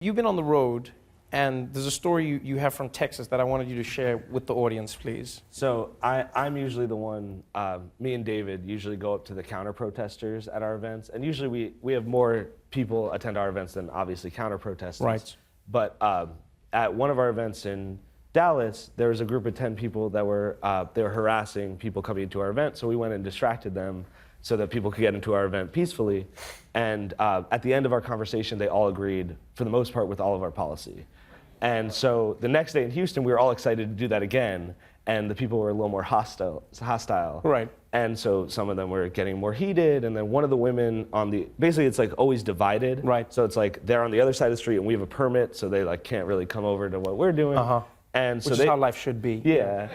You've been on the road, and there's a story you have from Texas that I wanted you to share with the audience, please. So I'm usually the one, me and David usually go up to the Counterprotesters at our events, and usually we have more people attend our events than obviously Counterprotesters. Right. But at one of our events in Dallas, there was a group of 10 people that were they were harassing people coming into our event, so we went and distracted them so that people could get into our event peacefully. And at the end of our conversation, they all agreed, for the most part, with all of our policy. And so the next day in Houston, we were all excited to do that again, and the people were a little more hostile. Right. And so some of them were getting more heated, and then one of the women basically it's like always divided. Right. So it's like they're on the other side of the street, and we have a permit, so they like can't really come over to what we're doing. Uh-huh. And so Which is how life should be. Yeah.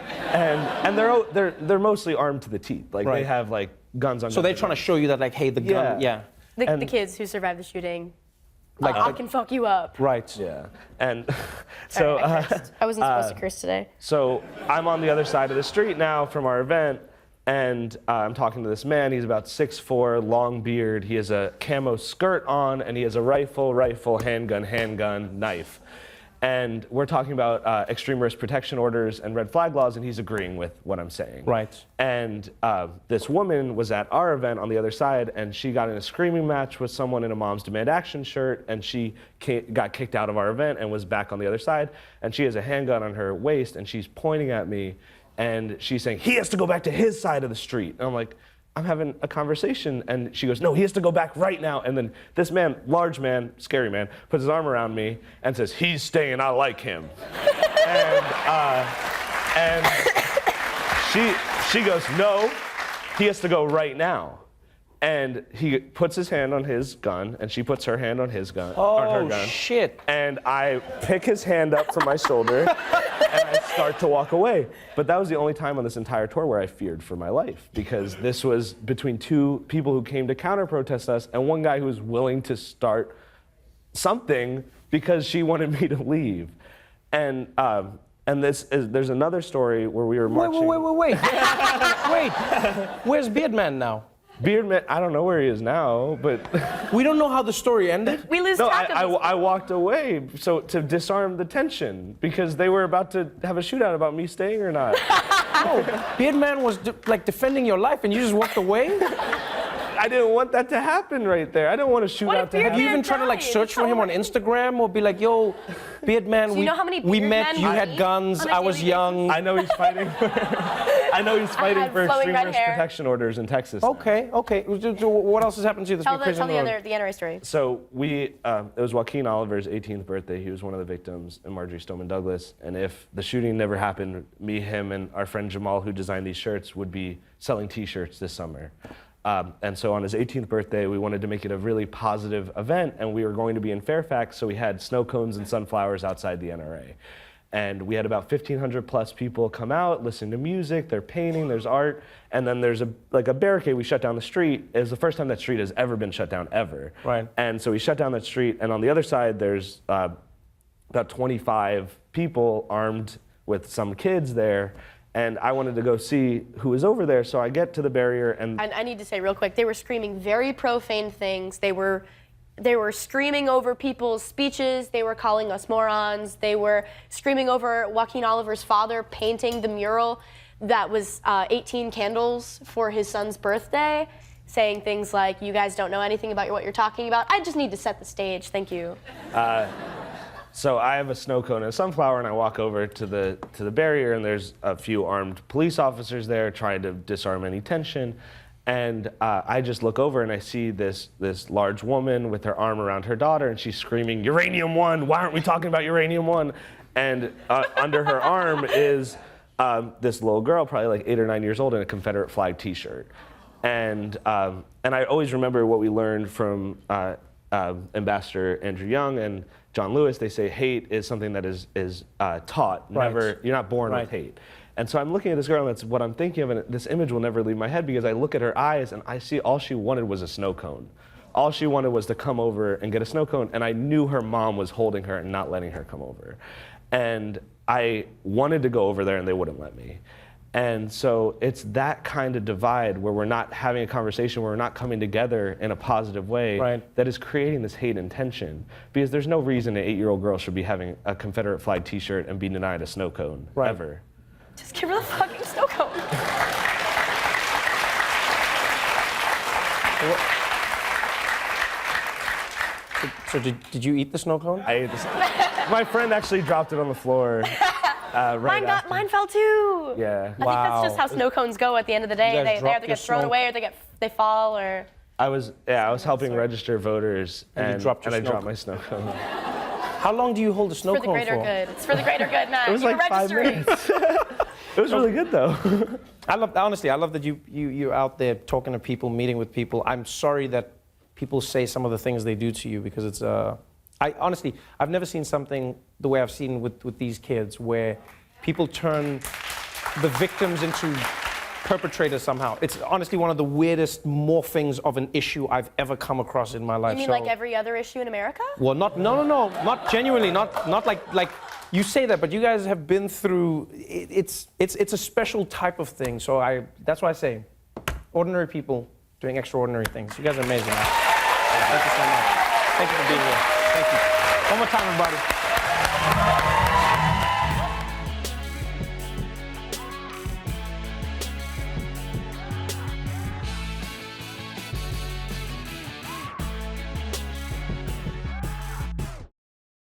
And they're mostly armed to the teeth. Like Right. they have like guns on. So they're trying to show you that, like, hey, the gun, yeah. The kids who survived the shooting. Like, I can fuck you up. Right. Yeah. And Sorry, so I cursed. I wasn't supposed to curse today. So I'm on the other side of the street now from our event, and I'm talking to this man. He's about 6'4", long beard. He has a camo skirt on, and he has a rifle, handgun, knife. And we're talking about extreme risk protection orders and red flag laws, and he's agreeing with what I'm saying. Right. And this woman was at our event on the other side, and she got in a screaming match with someone in a Moms Demand Action shirt, and she got kicked out of our event and was back on the other side. And she has a handgun on her waist, and she's pointing at me, and she's saying, he has to go back to his side of the street. And I'm like, I'm having a conversation, and she goes, no, he has to go back right now. And then this man, large man, scary man, puts his arm around me and says, he's staying, I like him. and she goes, no, he has to go right now. And he puts his hand on his gun, and she puts her hand on his gun, on her gun. Oh, shit. And I pick his hand up from my shoulder, and I start to walk away. But that was the only time on this entire tour where I feared for my life, because this was between two people who came to counter-protest us, and one guy who was willing to start something because she wanted me to leave. And there's another story where we were marching. Wait. Wait. Where's Beardman now? Beardman, I don't know where he is now, but We don't know how the story ended. We lose no, track of this. I walked away to disarm the tension because they were about to have a shootout about me staying or not. No, Beardman was defending your life, and you just walked away. I didn't want that to happen right there. I didn't want a shootout to Have happen. you even tried to like search for him on Instagram or be like, yo, Beardman, Do you know how many we met, Beardmen you I had meet guns, on a I was daily young. I know he's fighting. I know he's fighting had for flowing extreme red risk hair. protection orders in Texas. now. Okay. What else has happened to you this Tell week? Crazy on the the road? NRA story. So it was Joaquin Oliver's 18th birthday. He was one of the victims, and Marjorie Stoneman Douglas. And if the shooting never happened, me, him, and our friend Jamal, who designed these shirts, would be selling T-shirts this summer. And so on his 18th birthday, we wanted to make it a really positive event, and we were going to be in Fairfax, so we had snow cones and sunflowers outside the NRA. And we had about 1,500 plus people come out, listen to music, they're painting, there's art, and then there's a barricade. We shut down the street. It was the first time that street has ever been shut down, ever. Right. And so we shut down that street, and on the other side, there's about 25 people armed with some kids there. And I wanted to go see who was over there, so I get to the barrier and I need to say real quick, they were screaming very profane things. They were screaming over people's speeches. They were calling us morons. They were screaming over Joaquin Oliver's father painting the mural that was 18 candles for his son's birthday, saying things like, you guys don't know anything about what you're talking about. I just need to set the stage. Thank you. So I have a snow cone and a sunflower, and I walk over to the barrier, and there's a few armed police officers there trying to disarm any tension. And I just look over, and I see this large woman with her arm around her daughter, and she's screaming, "Uranium One! Why aren't we talking about Uranium One?" And under her arm is this little girl, probably like 8 or 9 years old, in a Confederate flag T-shirt. And I always remember what we learned from Ambassador Andrew Young and John Lewis. They say hate is something that is taught. Right. You're not born with hate. And so I'm looking at this girl, and that's what I'm thinking of, and this image will never leave my head because I look at her eyes, and I see all she wanted was a snow cone. All she wanted was to come over and get a snow cone, and I knew her mom was holding her and not letting her come over. And I wanted to go over there, and they wouldn't let me. And so it's that kind of divide where we're not having a conversation, where we're not coming together in a positive way, Right. that is creating this hate and tension. Because there's no reason an 8-year-old girl should be having a Confederate flag t-shirt and be denied a snow cone, Right. ever. Just give her the fucking snow cone. So did you eat the snow cone? I ate this. My friend actually dropped it on the floor. Right after. Mine fell too. Yeah. I think that's just how snow cones go at the end of the day. You guys They dropped either your get thrown snow- away or they fall or. I was helping register voters, And you and dropped your I snow dropped cone. my snow cone. How long do you hold a snow For the cone greater for? good. It's for the greater good, Matt. It was You're like 5 registering. minutes. It was really good though. Honestly, I love that you're out there talking to people, meeting with people. I'm sorry that people say some of the things they do to you because it's I've never seen something the way I've seen with these kids where people turn the victims into perpetrators somehow. It's honestly one of the weirdest morphings of an issue I've ever come across in my life. You mean like every other issue in America? Well, no, not genuinely, not like you say that, but you guys have been through. It's a special type of thing. So that's why I say, ordinary people doing extraordinary things. You guys are amazing. Man. Thank you so much. Thank you for being here. Thank you. One more time, everybody.